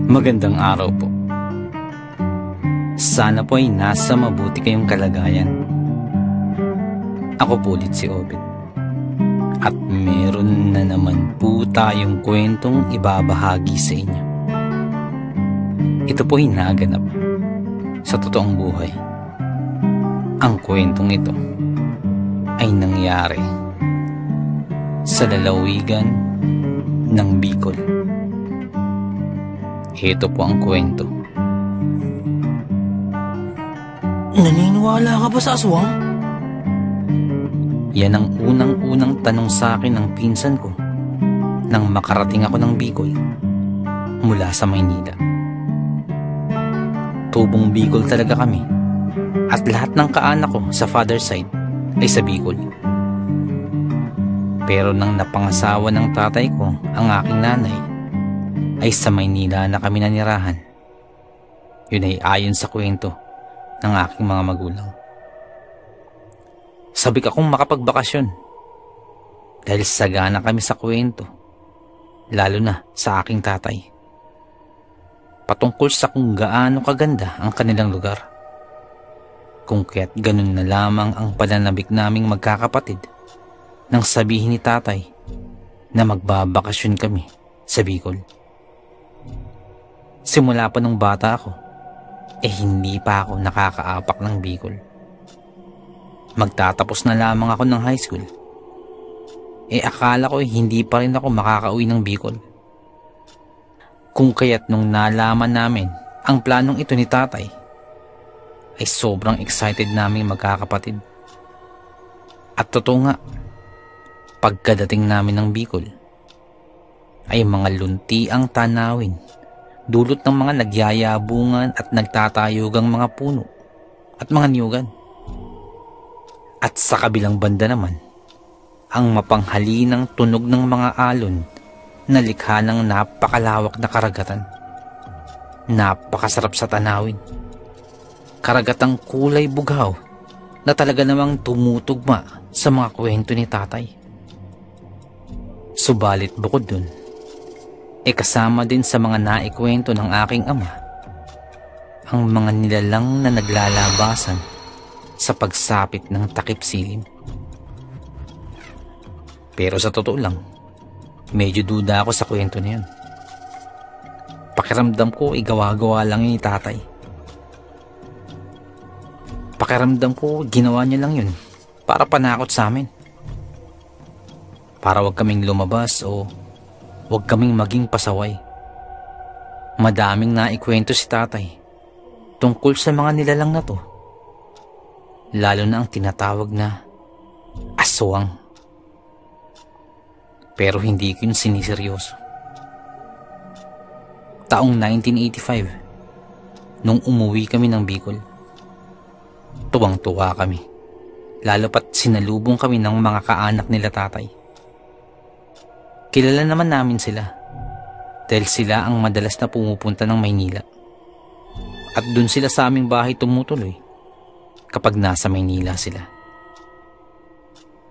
Magandang araw po. Sana po ay nasa mabuti kayong kalagayan. Ako po ulit si Obet. At meron na naman po tayong kwentong ibabahagi sa inyo. Ito po ay naganap sa totoong buhay. Ang kwentong ito ay nangyari sa lalawigan ng Bicol. Ito po ang kwento. Naniniwala ka ba sa aswang? Yan ang unang-unang tanong sa akin ng pinsan ko nang makarating ako ng Bicol mula sa Maynila. Tubong Bicol talaga kami at lahat ng kaanak ko sa father side ay sa Bicol. Pero nang napangasawa ng tatay ko ang aking nanay, ay sa Maynila na kami nanirahan. Yun ay ayon sa kwento ng aking mga magulang. Sabik akong makapagbakasyon dahil sagana kami sa kwento, lalo na sa aking tatay, patungkol sa kung gaano kaganda ang kanilang lugar. Kung kaya't ganun na lamang ang pananabik naming magkakapatid nang sabihin ni tatay na magbabakasyon kami sa Bicol. Simula pa nung bata ako, hindi pa ako nakakaapak ng Bicol. Magtatapos na lamang ako ng high school. Akala ko hindi pa rin ako makakauwi ng Bicol. Kung kaya't nung nalaman namin ang planong ito ni tatay, ay sobrang excited naming magkakapatid. At totoo nga, pagkadating namin ng Bicol, ay mga lunti ang tanawin, dulot ng mga nagyayabungan at nagtatayugang mga puno at mga niyugan. At sa kabilang banda naman, ang mapanghalinang tunog ng mga alon na likha ng napakalawak na karagatan. Napakasarap sa tanawin. Karagatang kulay bughaw na talaga namang tumutugma sa mga kwento ni tatay. Subalit bukod dun, kasama din sa mga naikwento ng aking ama ang mga nilalang na naglalabasan sa pagsapit ng takip silim. Pero sa totoo lang, medyo duda ako sa kwento na yun. Pakiramdam ko gawa-gawa lang yun ni tatay. Pakiramdam ko ginawa niya lang yun para panakot sa amin. Para wag kaming lumabas o wag kaming maging pasaway. Madaming naikwento si tatay tungkol sa mga nilalang na to. Lalo na ang tinatawag na aswang. Pero hindi ko yun siniseryoso. Taong 1985, nung umuwi kami ng Bicol, tuwang-tuwa kami. Lalo pat sinalubong kami ng mga kaanak nila tatay. Kilala naman namin sila dahil sila ang madalas na pumupunta ng Maynila. At dun sila sa aming bahay tumutuloy kapag nasa Maynila sila.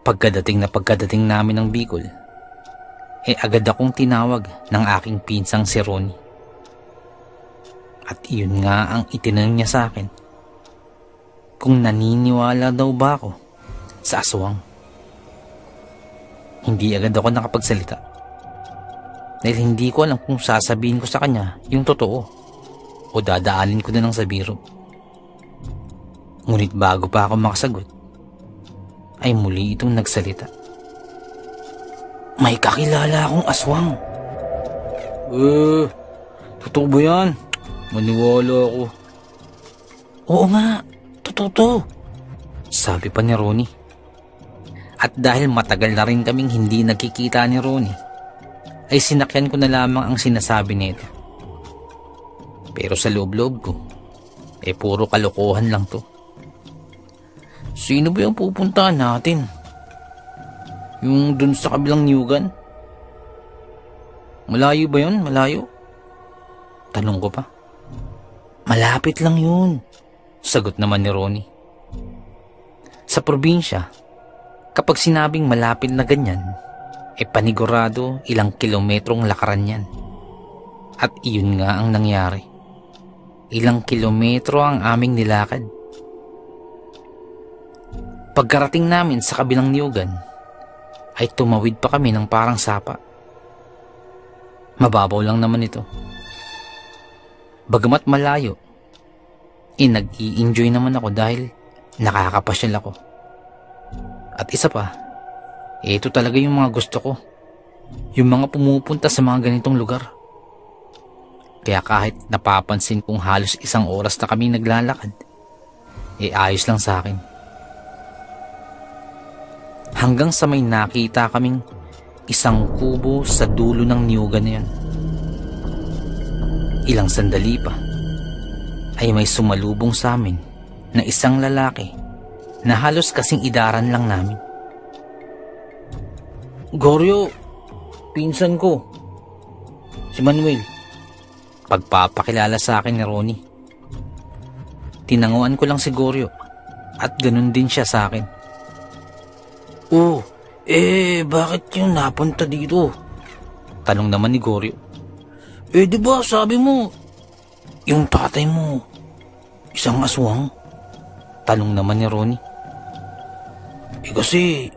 Pagkadating namin ng Bicol, agad akong tinawag ng aking pinsang si Ronnie. At iyon nga ang itinanong niya sa akin, kung naniniwala daw ba ako sa aswang. Hindi agad ako nakapagsalita dahil hindi ko alam kung sasabihin ko sa kanya yung totoo o dadaanin ko na lang sa biro. Ngunit bago pa ako makasagot, ay muli itong nagsalita. May kakilala akong aswang. Totoo ba yan? Maniwala ako. Oo nga, totoo to, sabi pa ni Ronnie. At dahil matagal na rin kaming hindi nagkikita ni Ronnie, ay sinakyan ko na lamang ang sinasabi nito. Pero sa loob-loob ko, puro kalokohan lang to. Sino ba yung pupuntahan natin? Yung dun sa kabilang niyugan? Malayo ba yun? Malayo? Tanong ko pa. Malapit lang yun, sagot naman ni Ronnie. Sa probinsya, kapag sinabing malapit na ganyan, panigurado ilang kilometrong lakaran yan. At iyon nga ang nangyari. Ilang kilometro ang aming nilakad. Pagkarating namin sa kabilang niyugan, ay tumawid pa kami ng parang sapa. Mababaw lang naman ito. Bagamat malayo, nag-i-enjoy naman ako dahil nakakapasyal ako. At isa pa, ito talaga yung mga gusto ko. Yung mga pumupunta sa mga ganitong lugar. Kaya kahit napapansin kong halos 1 oras na kami naglalakad, ayos lang sa akin. Hanggang sa may nakita kaming isang kubo sa dulo ng niyugan na yun. Ilang sandali pa ay may sumalubong sa amin na isang lalaki na halos kasing idaran lang namin. "Goryo, pinsan ko. Si Manuel." Pagpapakilala sa akin ni Ronnie. Tinanguan ko lang si Goryo at ganun din siya sa akin. "Oh, bakit yung napunta dito?" Tanong naman ni Goryo. "Di ba sabi mo, yung tatay mo, isang aswang?" Tanong naman ni Ronnie. Kasi,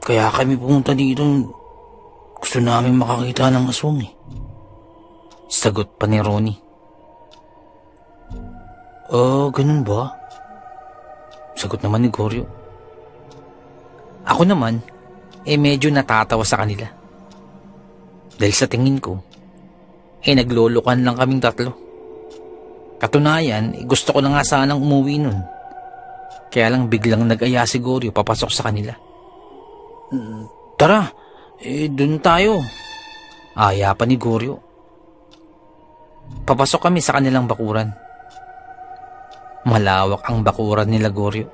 kaya kami pumunta dito, gusto namin makakita ng aswang eh." Sagot pa ni Ronnie. Ganun ba?" Sagot naman ni Goryo. Ako naman, medyo natatawa sa kanila. Dahil sa tingin ko, naglolokan lang kaming tatlo. Katunayan, gusto ko na nga sanang umuwi nun. Kaya lang biglang nag-aya si Goryo papasok sa kanila. "Tara, dun tayo." Aya pa ni Goryo. Papasok kami sa kanilang bakuran. Malawak ang bakuran nila Goryo,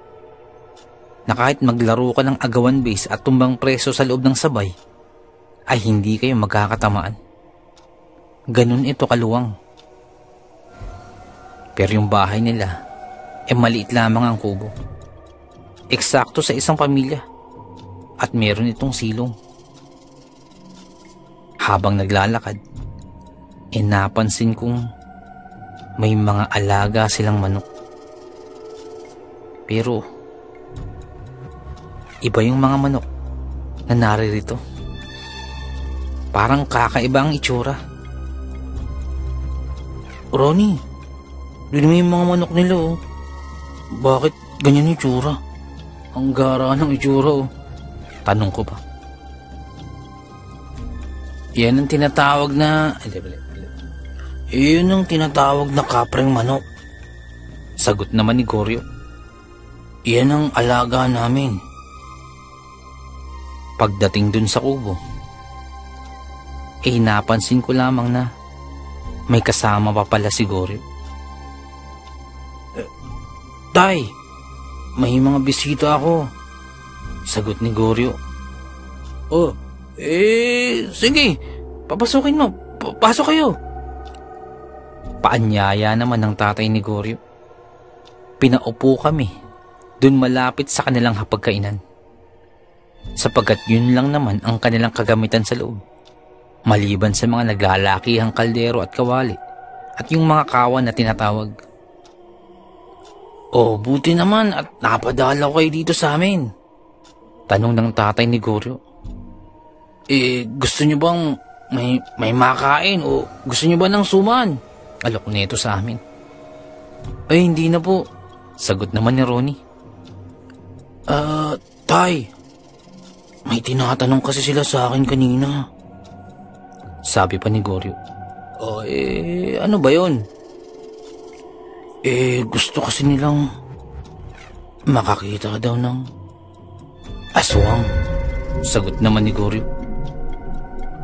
na kahit maglaro ka ng agawan base at tumbang preso sa loob ng sabay, ay hindi kayo magkakatamaan. Ganun ito kaluwang. Pero yung bahay nila, maliit lamang ang kubo. Eksakto sa isang pamilya. At meron itong silong. Habang naglalakad, napansin kong may mga alaga silang manok. Pero iba yung mga manok na naririto. Parang kakaiba ang itsura. "Ronnie, dito mo yung mga manok nila oh. Bakit ganyan yung itsura? Ang gara ng itsura oh." Tanong ko pa. "Yan ang tinatawag na... Yun ang tinatawag na kapreng manok." Sagot naman ni Goryo. "Yan ang alaga namin." Pagdating dun sa kubo, napansin ko lamang na may kasama pa pala si Goryo. "Tay, may mga bisita ako." Sagot ni Goryo. Sige, papasukin mo. Pasok kayo." Paanyaya naman ng tatay ni Goryo. Pinaupo kami dun malapit sa kanilang hapagkainan. Sapagkat yun lang naman ang kanilang kagamitan sa loob. Maliban sa mga naglalakihang kaldero at kawali at yung mga kawan na tinatawag. Buti naman at napadalaw kayo dito sa amin." Tanong ng tatay ni Goryo. Gusto nyo bang may makain o gusto nyo ba ng suman?" Alok nito sa amin. Hindi na po. Sagot naman ni Ronnie. Tay, may tinatanong kasi sila sa akin kanina." Sabi pa ni Goryo. Ano ba yun?" Gusto kasi nilang makakita daw ng aswang." Sagot naman ni Goryo.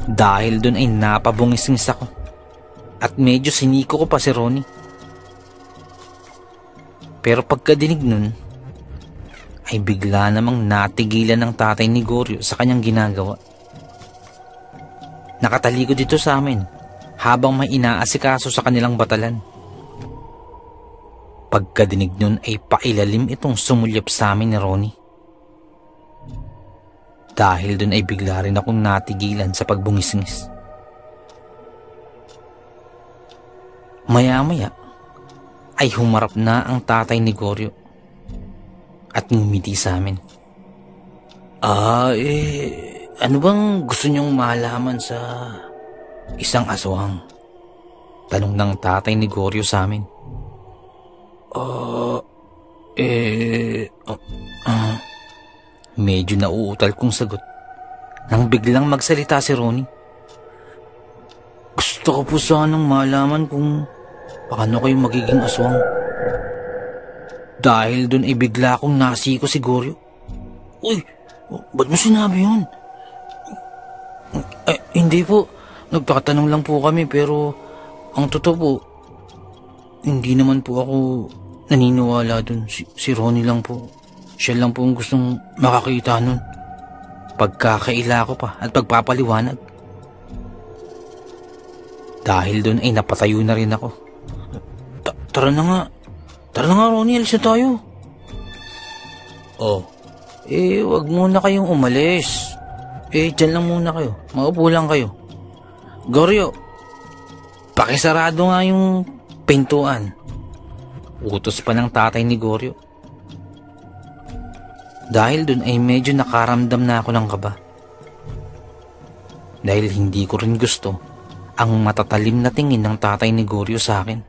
Dahil dun ay napabungisingis ako at medyo siniko ko pa si Ronnie. Pero pagkadinig nun, ay bigla namang natigilan ng tatay ni Goryo sa kanyang ginagawa. Nakatalikod dito sa amin habang may inaasikaso sa kanilang batalan. Pagkadinig nun ay pailalim itong sumulyap sa amin ni Ronnie. Dahil dun ay bigla rin akong natigilan sa pagbungisngis. Maya-maya ay humarap na ang tatay ni Goryo at ngumiti sa amin. Ano bang gusto niyong malaman sa isang aswang? Tanong ng tatay ni Goryo sa amin. Medyo nauutal kong sagot nang biglang magsalita si Ronnie. Gusto ko po sanang malaman kung paano kayo magiging aswang. Dahil dun ay bigla akong nasiko si Goryo. Uy, ba't mo sinabi yun? Hindi po, nagtatanong lang po kami pero ang totoo po, hindi naman po ako naniniwala dun. Si Ronnie lang po. Siya lang po ang gustong makakita nun. Pagkakaila ko pa at pagpapaliwanag. Dahil dun ay napatayo na rin ako. Tara na nga. Tara na nga, Ronnie. Alis na tayo. Wag muna kayong umalis. Dyan lang muna kayo. Maupo lang kayo. Goryo, pakisarado nga yung pintuan. Utos pa ng tatay ni Goryo. Dahil dun ay medyo nakaramdam na ako ng kaba. Dahil hindi ko rin gusto ang matatalim na tingin ng tatay ni Goryo sa akin.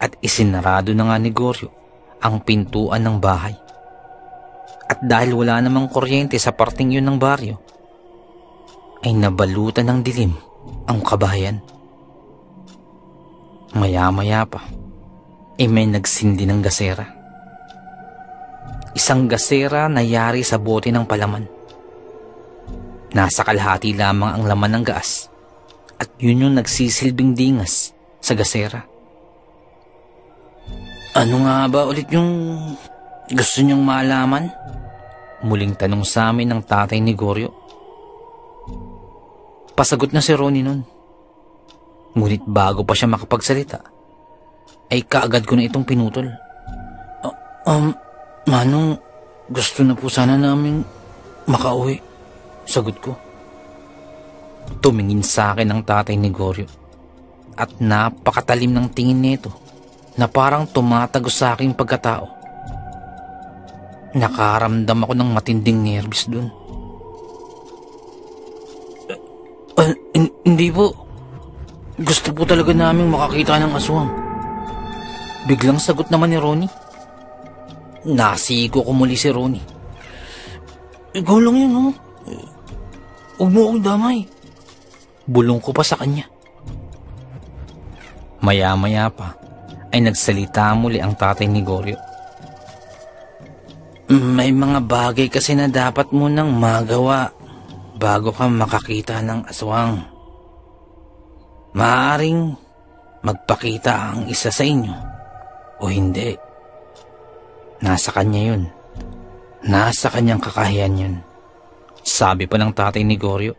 At isinarado na nga ni Goryo ang pintuan ng bahay. At dahil wala namang kuryente sa parting yun ng baryo, ay nabalutan ng dilim ang kabahayan. Maya-maya pa, ay may nagsindi ng gasera. Isang gasera na yari sa bote ng palaman. Nasa kalahati lamang ang laman ng gaas at yun yung nagsisilbing dingas sa gasera. Ano nga ba ulit yung gusto niyong malaman? Muling tanong sa amin ng tatay ni Goryo. Pasagot na si Ronnie nun. Ngunit bago pa siya makapagsalita, ay kaagad ko na itong pinutol. Manong, gusto na po sana namin makauwi. Sagot ko. Tumingin sa akin ang tatay ni Goryo at napakatalim ng tingin nito na parang tumatagos sa aking pagkatao. Nakaramdam ako ng matinding nervous dun. Hindi po. Gusto po talaga naming makakita ng aswang. Biglang sagot naman ni Ronnie. Nasigo ko muli si Ronnie. Ikaw lang yun, oh. Huwag mo akong damay. Bulong ko pa sa kanya. Maya-maya pa ay nagsalita muli ang tatay ni Goryo. May mga bagay kasi na dapat mo nang magawa bago ka makakita ng aswang. Maaaring magpakita ang isa sa inyo o hindi. Nasa kanya yun. Nasa kanyang kakayahan yun. Sabi pa ng tatay ni Goryo.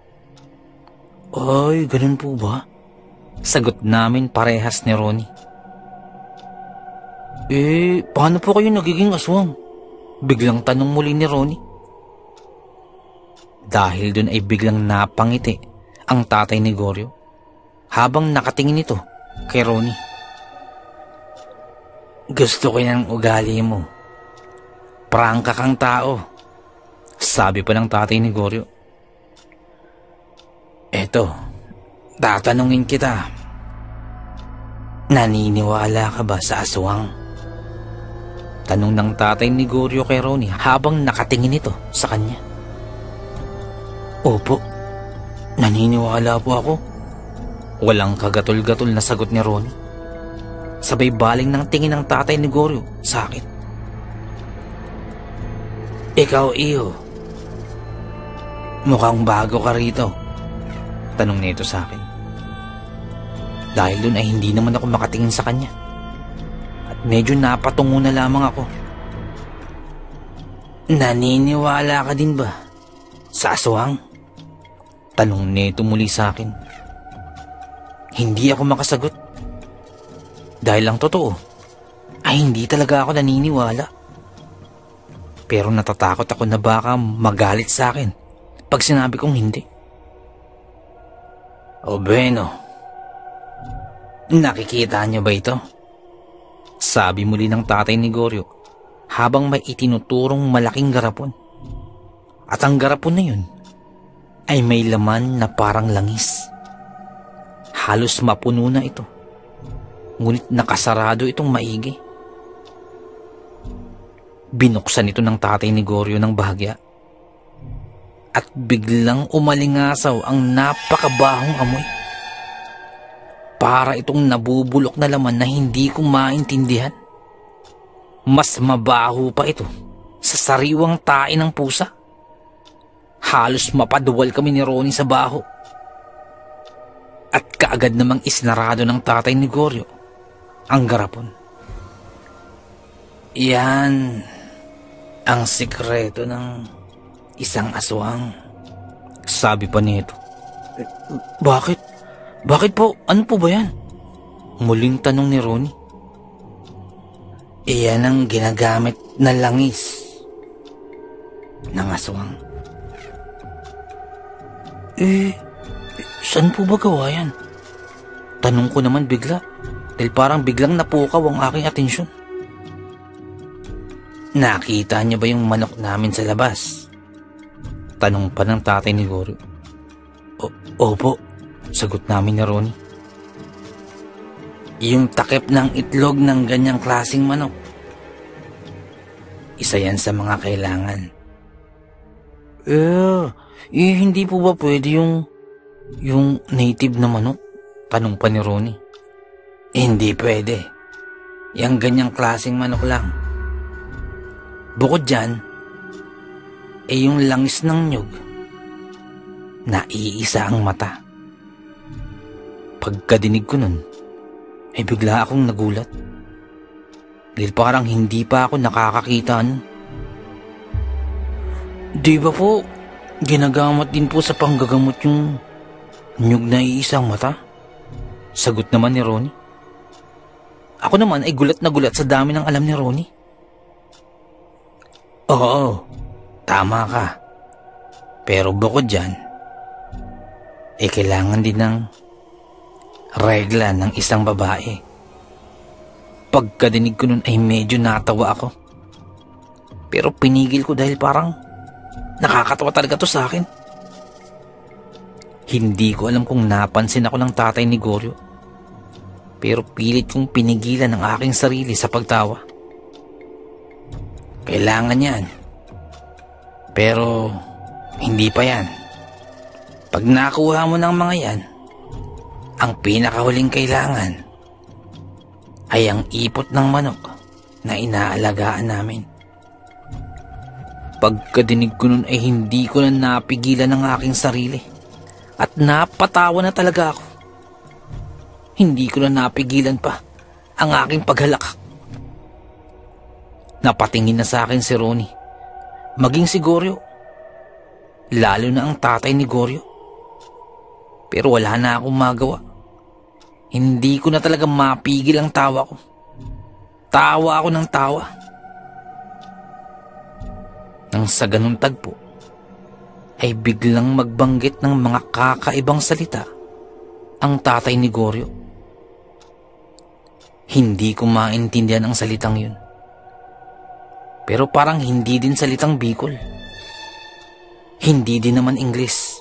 Ay, ganun po ba? Sagot namin parehas ni Ronnie. Paano po kayo nagiging aswang? Biglang tanong muli ni Ronnie. Dahil dun ay biglang napangiti ang tatay ni Goryo habang nakatingin ito kay Ronnie. Gusto ko yung ugali mo. Prangka kang tao. Sabi pa ng tatay ni Goryo. Eto, tatanungin kita. Naniniwala ka ba sa aswang? Tanong ng tatay ni Goryo kay Ronnie habang nakatingin ito sa kanya. Opo, naniniwala po ako. Walang kagatol-gatol na sagot ni Ronnie. Sabay baling ng tingin ng tatay ni Goryo sa akin. Ikaw, iyo. Mukhang bago ka rito. Tanong nito sa akin. Dahil dun ay hindi naman ako makatingin sa kanya. At medyo napatungo na lamang ako. Naniniwala ka din ba sa aswang? Tanong nito muli sa akin. Hindi ako makasagot. Dahil ang totoo ay hindi talaga ako naniniwala. Pero natatakot ako na baka magalit sa akin pag sinabi kong hindi. O bueno, nakikita niyo ba ito? Sabi muli ng tatay ni Goryo habang may itinuturong malaking garapon. At ang garapon na yun ay may laman na parang langis. Halos mapuno na ito, ngunit nakasarado itong maigi. Binuksan ito ng tatay ni Goryo ng bahagya at biglang umalingasaw ang napakabahong amoy. Para itong nabubulok na laman na hindi ko maintindihan. Mas mabaho pa ito sa sariwang tae ng pusa. Halos mapaduwal kami ni Ronnie sa baho. At kaagad namang isnarado ng tatay ni Goryo ang garapon. Yan ang sikreto ng isang aswang, sabi pa nito. Bakit? Bakit po? Ano po ba yan? Muling tanong ni Ronnie. Iyan ang ginagamit na langis ng aswang. Saan po ba gawa yan? Tanong ko naman bigla dahil parang biglang napukaw ang aking atensyon. Nakita niyo ba yung manok namin sa labas? Tanong pa ng tatay ni Goryo. Opo, sagot namin ni Ronnie. Yung takip ng itlog ng ganyang klaseng manok, isa yan sa mga kailangan. Hindi po ba pwede yung native na manok? Tanong pa ni Ronnie. Hindi pwede. Yang ganyang klaseng manok lang. Bukod dyan, yung langis ng nyug, naiisa ang mata. Pagkadinig ko nun, ay bigla akong nagulat. Dahil parang hindi pa ako nakakakita nun. Di ba po, ginagamit din po sa panggagamot yung nyug na iisang mata? Sagot naman ni Ronnie. Ako naman ay gulat na gulat sa dami ng alam ni Ronnie. Oo, tama ka. Pero bukod dyan, kailangan din ng regla ng isang babae. Pagkadinig ko nun ay medyo natawa ako. Pero pinigil ko dahil parang nakakatawa talaga to sa akin. Hindi ko alam kung napansin ako ng tatay ni Goryo. Pero pilit kong pinigilan ang aking sarili sa pagtawa. Kailangan yan. Pero hindi pa yan. Pag nakuha mo ng mga yan, ang pinakahuling kailangan ay ang ipot ng manok na inaalagaan namin. Pagkadinig ko nun ay hindi ko na napigilan ang aking sarili at napatawa na talaga ako. Hindi ko na napigilan pa ang aking paghalak. Napatingin na sa akin si Ronnie, maging si Goryo, lalo na ang tatay ni Goryo. Pero wala na akong magawa. Hindi ko na talaga mapigil ang tawa ko. Tawa ako ng tawa. Nang sa ganung tagpo, ay biglang magbanggit ng mga kakaibang salita ang tatay ni Goryo. Hindi ko maintindihan ang salitang yun. Pero parang hindi din salitang Bicol. Hindi din naman Ingles.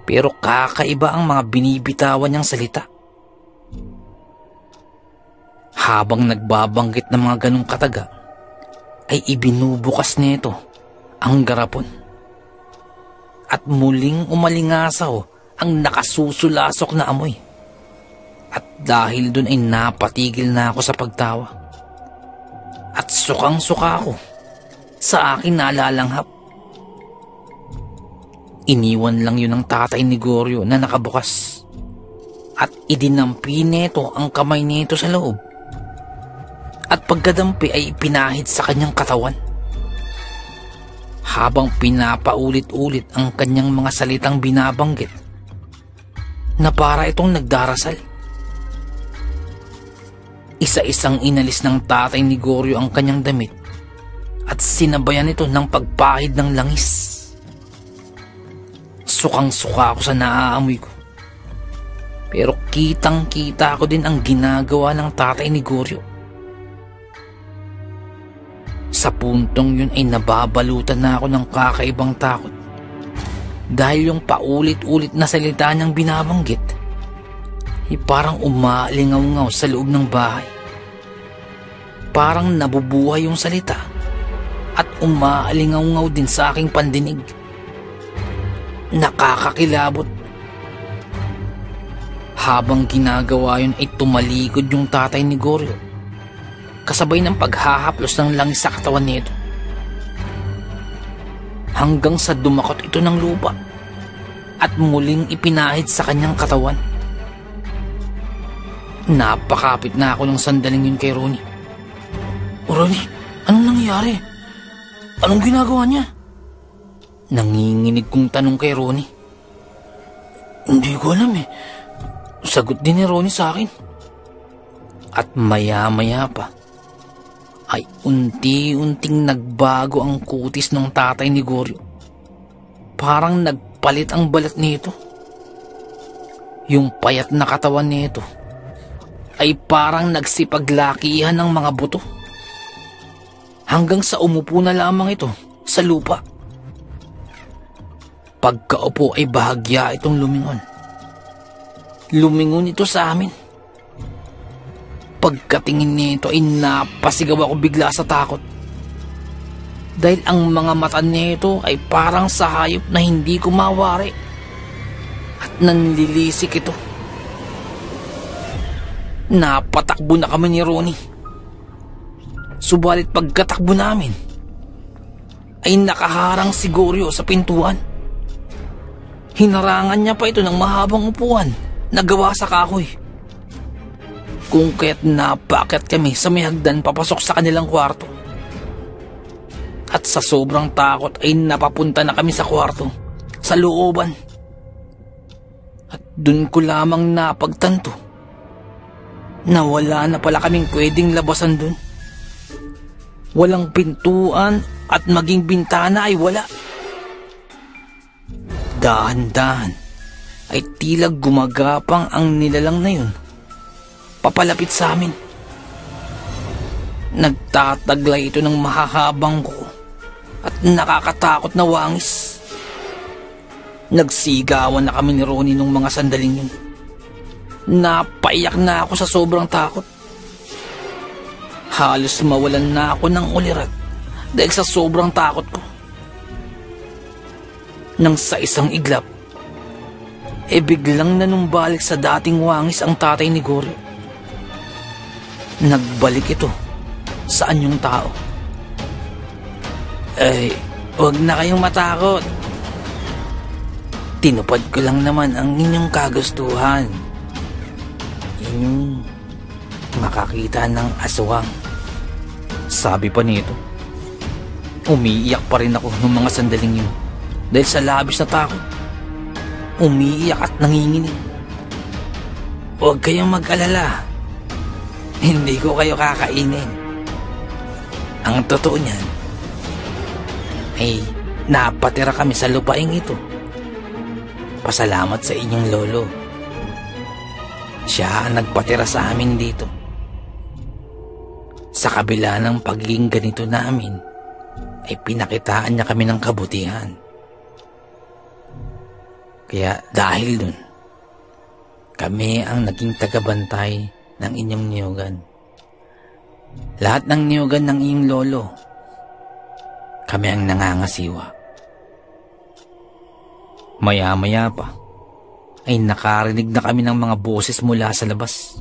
Pero kakaiba ang mga binibitawan niyang salita. Habang nagbabanggit ng mga ganong kataga, ay ibinubukas nito ang garapon. At muling umalingasaw ang nakasusulasok na amoy. At dahil dun ay napatigil na ako sa pagtawa. At sukang-suka ako sa aking nalalanghap. Iniwan lang yun ng tatay ni Goryo na nakabukas. At idinampi nito ang kamay nito sa loob. At pagkadampi ay ipinahid sa kanyang katawan. Habang pinapaulit-ulit ang kanyang mga salitang binabanggit na para itong nagdarasal. Isa-isang inalis ng tatay ni Goryo ang kanyang damit at sinabayan ito ng pagpahid ng langis. Sukang-suka ako sa naaamoy ko. Pero kitang-kita ko din ang ginagawa ng tatay ni Goryo. Sa puntong yun ay nababalutan na ako ng kakaibang takot. Dahil yung paulit-ulit na salita niyang binabanggit ay parang umaalingaw-ngaw sa loob ng bahay. Parang nabubuhay yung salita at umaalingaw-ngaw din sa aking pandinig. Nakakakilabot. Habang ginagawa yun ay tumalikod yung tatay ni Goryo, kasabay ng paghahaplos ng langis sa katawan nito. Hanggang sa dumakot ito ng lupa at muling ipinahid sa kanyang katawan. Napakapit na ako ng sandaling yun kay Ronnie. Ronnie, anong nangyayari? Anong ginagawa niya? Nanginginig kong tanong kay Ronnie. Hindi ko alam eh. Sagot din ni Ronnie sa akin. At maya-maya pa ay unti-unting nagbago ang kutis ng tatay ni Goryo. Parang nagpalit ang balat nito. Yung payat na katawan nito ay parang nagsipaglakihan ng mga buto. Hanggang sa umupo na lamang ito sa lupa. Pagkaupo ay bahagya itong lumingon. Lumingon ito sa amin. Pagkatingin nito ay napasigaw ako bigla sa takot. Dahil ang mga mata nito ay parang sa hayop na hindi kumawari. At nanlilisik ito. Napatakbo na kami ni Ronnie. Subalit pagkatakbo namin ay nakaharang si Goryo sa pintuan. Hinarangan niya pa ito ng mahabang upuan na gawa sa kahoy. Kung kaya't napakyat kami sa may hagdan papasok sa kanilang kwarto. At sa sobrang takot ay napapunta na kami sa kwarto, sa looban. At dun ko lamang napagtanto na wala na pala kaming pwedeng labasan dun. Walang pintuan at maging bintana ay wala. Dahan-dahan ay tila gumagapang ang nilalang na yun papalapit sa amin. Nagtataglay ito ng mahahabang kuko at nakakatakot na wangis. Nagsigawan na kami ni Ronnie nung mga sandaling yun. Napaiyak na ako sa sobrang takot. Halos mawalan na ako ng ulirat dahil sa sobrang takot ko. Nang sa isang iglap, biglang nanumbalik sa dating wangis ang tatay ni Goryo. Nagbalik ito sa anyong tao. Huwag na kayong matakot. Tinupad ko lang naman ang inyong kagustuhan. Inyong makakita ng aswang. Sabi pa nito. Umiiyak pa rin ako ng mga sandaling yun dahil sa labis na takot. Umiiyak at nanginginig. Huwag kayong mag-alala. Hindi ko kayo kakainin. Ang totoo niyan ay napatira kami sa lupaing ito. Pasalamat sa inyong lolo. Siya ang nagpatira sa amin dito. Sa kabila ng pagiging ganito namin, ay pinakitaan niya kami ng kabutihan. Kaya dahil dun, kami ang naging tagabantay ng inyong niyugan. Lahat ng niyugan ng iyong lolo, kami ang nangangasiwa. Maya-maya pa, ay nakarinig na kami ng mga boses mula sa labas.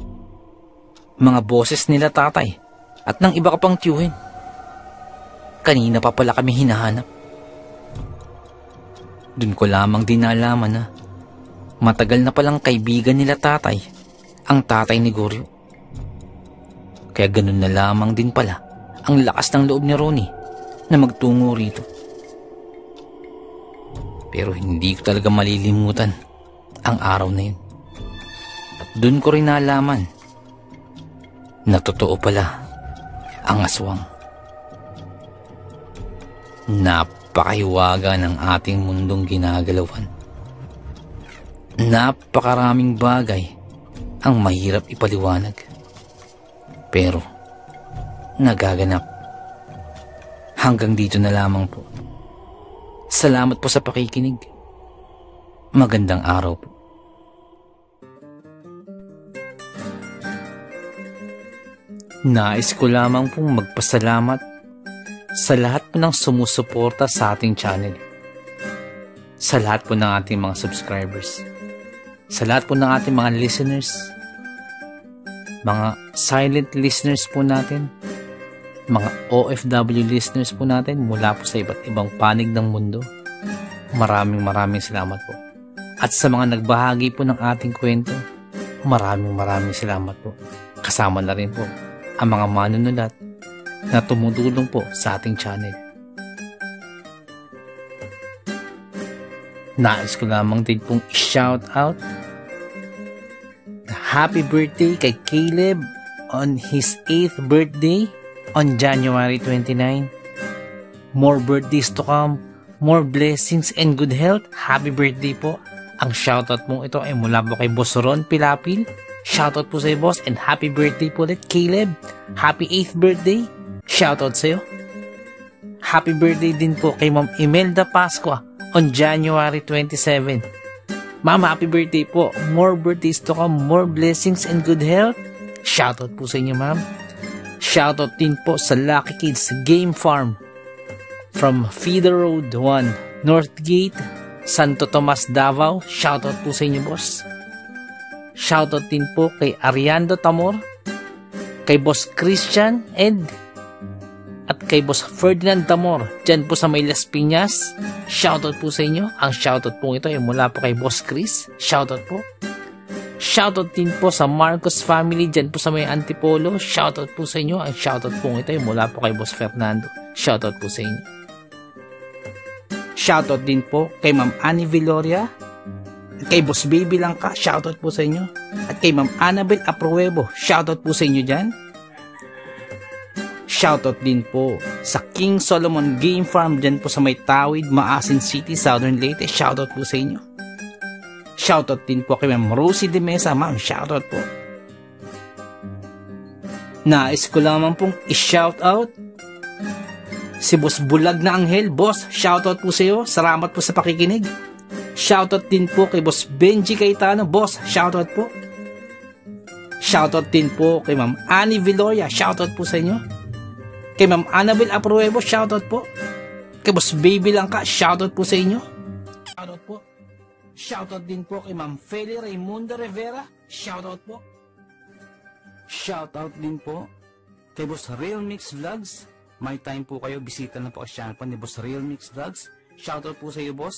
Mga boses nila tatay at ng iba ka pang tiyuhin. Kanina pa pala kami hinahanap. Dun ko lamang din nalaman na matagal na palang kaibigan nila tatay ang tatay ni Goryo. Kaya ganun na lamang din pala ang lakas ng loob ni Ronnie na magtungo rito. Pero hindi ko talaga malilimutan ang araw na yun. At dun ko rin nalaman na totoo pala ang aswang. Napakahiwaga ng ating mundong ginagalawan. Napakaraming bagay ang mahirap ipaliwanag. Pero nagaganap. Hanggang dito na lamang po. Salamat po sa pakikinig. Magandang araw po. Nais ko lamang pong magpasalamat sa lahat po ng sumusuporta sa ating channel. Sa lahat po ng ating mga subscribers. Sa lahat po ng ating mga listeners. Mga silent listeners po natin. Mga OFW listeners po natin mula po sa iba't ibang panig ng mundo. Maraming salamat po. At sa mga nagbahagi po ng ating kwento, maraming salamat po. Kasama na rin po ang mga manunulat na tumutulong po sa ating channel. Nais ko lamang din pong shout out happy birthday kay Caleb on his 8th birthday on January 29. More birthdays to come, more blessings and good health. Happy birthday po. Ang shoutout mong ito ay mula po kay Boss Ron Pilapil. Shoutout po sa'yo, boss, and happy birthday po ulit, Caleb. Happy 8th birthday. Shoutout sa'yo. Happy birthday din po kay Ma'am Imelda Pascua on January 27. Ma'am, happy birthday po. More birthdays to come, more blessings and good health. Shoutout po sa inyo, ma'am. Shoutout din po sa Lucky Kids Game Farm from Feeder Road 1, North Gate, Santo Tomas, Davao. Shoutout po sa inyo, boss. Shoutout din po kay Ariando Tamor, kay Boss Christian Ed, at kay Boss Ferdinand Tamor, dyan po sa may Las Piñas. Shoutout po sa inyo. Ang shoutout po ito ay mula po kay Boss Chris. Shoutout po. Shoutout din po sa Marcos family, dyan po sa may Antipolo. Shoutout po sa inyo. Ang shoutout po ito ay mula po kay Boss Fernando. Shoutout po sa inyo. Shoutout din po kay Ma'am Annie Viloria, kay Boss Baby Langka, shoutout po sa inyo. At kay Ma'am Annabel Apruebo, shoutout po sa inyo dyan. Shoutout din po sa King Solomon Game Farm dyan po sa may Tawid, Maasin City, Southern Leyte. Shoutout po sa inyo. Shoutout din po kay Ma'am Rosie de Mesa. Ma'am, shoutout po. Nais ko lamang pong i-shoutout si Boss Bulag na Anghel. Boss, shoutout po sa iyo. Salamat po sa pakikinig. Shoutout din po kay Boss Benji Cayetano. Boss, shoutout po. Shoutout din po kay Ma'am Annie Viloria. Shoutout po sa inyo. Kay Ma'am Annabel Apruebo. Shoutout po. Kay Boss Baby Langka. Shoutout po sa inyo. Shoutout po. Shoutout din po kay Ma'am Feli Raimundo Rivera. Shoutout po. Shoutout din po kay Boss Real Mix Vlogs. May time po kayo, bisita na po ang channel po ni Boss Real Mix Vlogs. Shoutout po sa iyo, boss.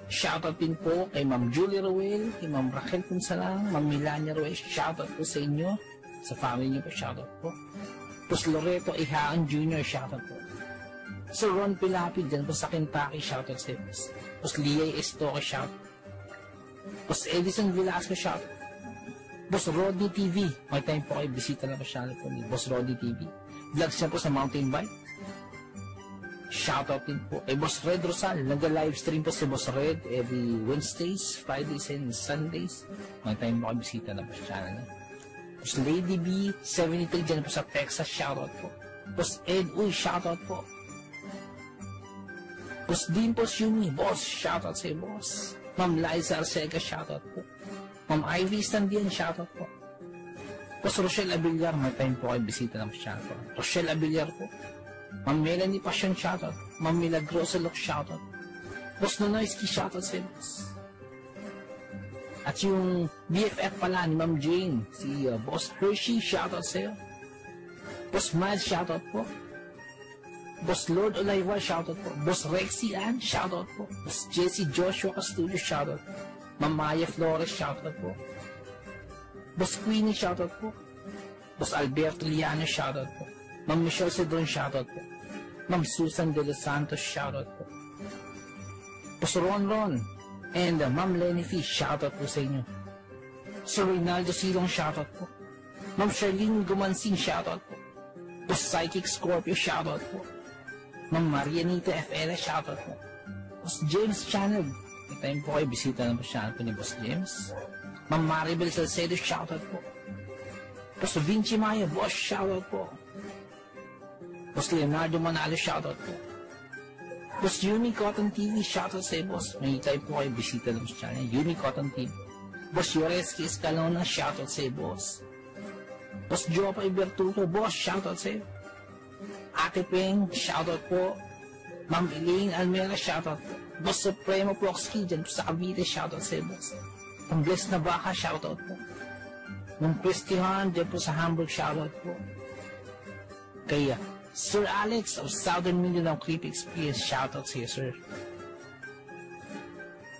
Shoutout din po kay Ma'am Julie Ruel, kay Ma'am Raquel Punsalang, Ma'am Milania Ruel. Shoutout po sa inyo, sa family niyo po. Shoutout po. Boss Loreto Ihaan Jr. Shoutout po. Sir Ron Pilapid dyan po sa Kentucky. Shoutout sa iyo, boss. Boss Liay Estoque. Shoutout. Boss Edison Velasco. Shoutout. Boss Rodney TV. May time po kayo, bisita na po channel po ni Boss Rodney TV. Vlogs siya po sa mountain bike. Shoutout din po kay Boss Red Rosal. Nag-livestream po si Boss Red every Wednesdays, Fridays, and Sundays. May time po kayo, bisita na po sa channel niya. Boss Lady B 73 dyan po sa Texas. Shoutout po. Boss Ed Uy, shoutout po. Boss Dimpos Yumi. Boss, shoutout sa iyo, boss. Ma'am Liza Arcega. Shoutout po. Ma'am Ivy Standian. Shoutout po. Boss Rochelle Abiliar. May time po kayo, bisita na po sa channel po. Rochelle Abiliar po. Ma'am Melanie Passion, shoutout. Ma'am Milagrosa Look, shoutout. Boss Nonoyski, shoutout sa boss. At yung BFF pala ni Ma'am Jane, si Boss Hershey, shoutout sa iyo. Boss Miles, shoutout po. Boss Lord Olaiwa, shoutout po. Boss Rexy Ann, shoutout po. Boss Jessie Joshua Castillo, shoutout po. Ma'am Maya Flores, shoutout po. Boss Queenie, shoutout po. Boss Alberto Liano, shoutout po. Ma'am Michelle Cedron, shoutout po. Ma'am Susan De Los Santos, shoutout po. Boss Ron and Ma'am Lenny Fish, shoutout po sa inyo. Sir Reynaldo Silong, shoutout po. Ma'am Charlene Gumansing, shoutout po. Boss Psychic Scorpio, shoutout po. Ma'am Marianita FL, shoutout po. Boss James Channel, may time po kayo, bisita na po channel po ni Boss James. Ma'am Maribel Salcedo, shoutout po. Boss Vinci Maya, boss, shoutout po. Boss Leonardo Manalo, shoutout po. Boss Yumi Cotton TV, shoutout sa boss. May time po kayo, bisita na po sa channel, Yumi Cotton TV. Boss Yoreski Escalona, shoutout sa boss. Boss Jopay Bertuto, boss, shoutout sa iyo. Ate Peng, shoutout po. Ma'am Elaine Almera, shoutout po. Boss Supremo Proxky, dyan po sa Cavite, shoutout sa iyo, boss. Ang Bless na Baka, shoutout po. Ma'am Christian, dyan po sa Hamburg, shoutout po. Kaya, Sir Alex of Southern Mindanao Creepy Experience, shoutout sa iyo, sir.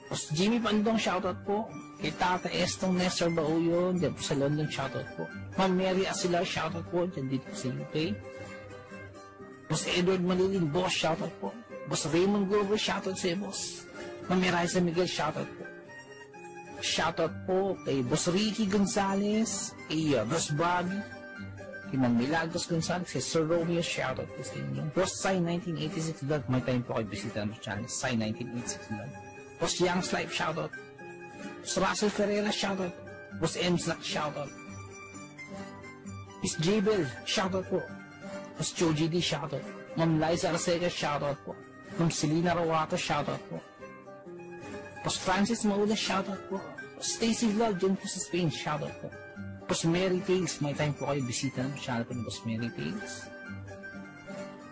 Boss Jimmy Pandong, shoutout po. Kay Tata Estong Nestor Bauyon, dyan po sa London, shoutout po. Ma'am Mary Asilar, shoutout po, dyan dito sa UK. Boss Edward Malilin, boss, shoutout po. Boss Raymond Glover, shoutout sa iyo, boss. Ma'am Raisa Miguel, shoutout po. Shoutout po kay Boss Ricky Gonzalez, kay Boss Bobby, kay Ma'am Milagros Gonzalez, kay Sir Romeo, shoutout po sa inyo. Boss Sai 1986 vlog, may time po kayo bisita ng channel, Sai 1986 vlog. Boss Young's Life, shoutout. Boss Russell Ferreira, shoutout. Boss Mslack, shoutout. Miss Jabel, shoutout po. Boss Joji D, shoutout. Ma'am Liza Arcega, shoutout po. Ma'am Selena Rawato, shoutout po. Boss Francis Maula, shoutout po. Boss Stacy Vlog, dyan po sa Spain, shoutout po. Boss Mary Tales, may time po kayo bisita ng channel po ni Boss Mary Tales.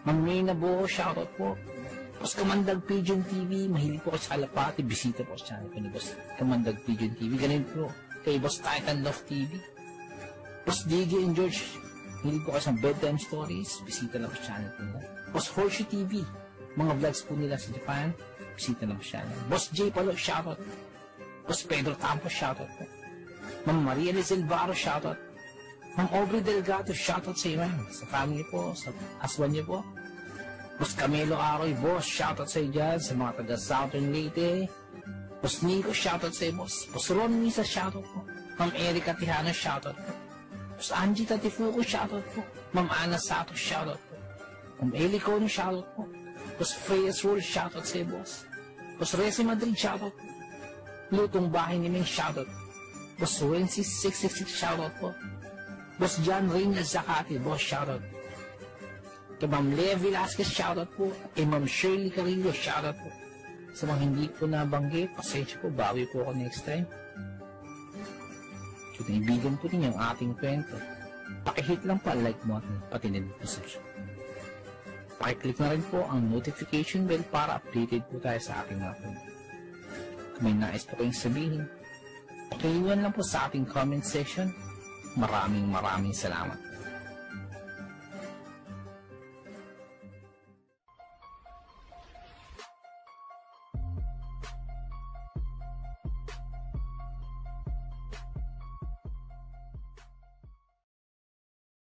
Ma'am Mayna Buo, shoutout po. Boss Kamandag Pigeon TV, mahilig po kayo sa Kalapati, bisita po sa channel po ni Boss Kamandag Pigeon TV. Ganun po kay Boss Titan Love TV. Boss DJ and George, mahilig po kayo sa bedtime stories, bisita na po sa channel po nila. Boss Horseshoe TV, mga vlogs po nila sa Japan, bisita na po sa channel. Boss J Palo, shoutout. Boss Pedro Tampo, shoutout po. Ma'am Maria Lizel Barro, shoutout. Ma'am Aubrey Delgado, shoutout sa iyo, sa family po, sa husband niyo po. Boss Camelo Aroy, boss, shoutout sa iyo dyan, sa mga taga Southern Leyte. Boss Nico, shoutout sa iyo, boss. Boss Ron Misa, shoutout po. Ma'am Erica Tihano, shoutout po. Boss Angie Tatifuco, shoutout po. Ma'am Ana Sato, shoutout po. Ma'am Eli Cono, shoutout po. Boss Freyas Roll, shoutout sa iyo, boss. Boss Resi Madrid, shoutout po. Lutong Bahay ni Ming, shoutout po. Boss Wences 666, shoutout po. Boss John Reynolds Zakati, boss, shoutout. Kay Ma'am Lea Velasquez, shoutout po. Kay Ma'am Shirley Carillo, shoutout po. Sa mga hindi po nabanggit, pasensya po, bawi po ako next time. Kung naibigan po ninyo ang ating kwento, pakihit lang po like mo at patinid po sa show. Pakiclick na rin po ang notification bell para updated po tayo sa ating mga kwento. Kung may nais po kayong sabihin, pakiiwan lang po sa ating comment section. Maraming salamat.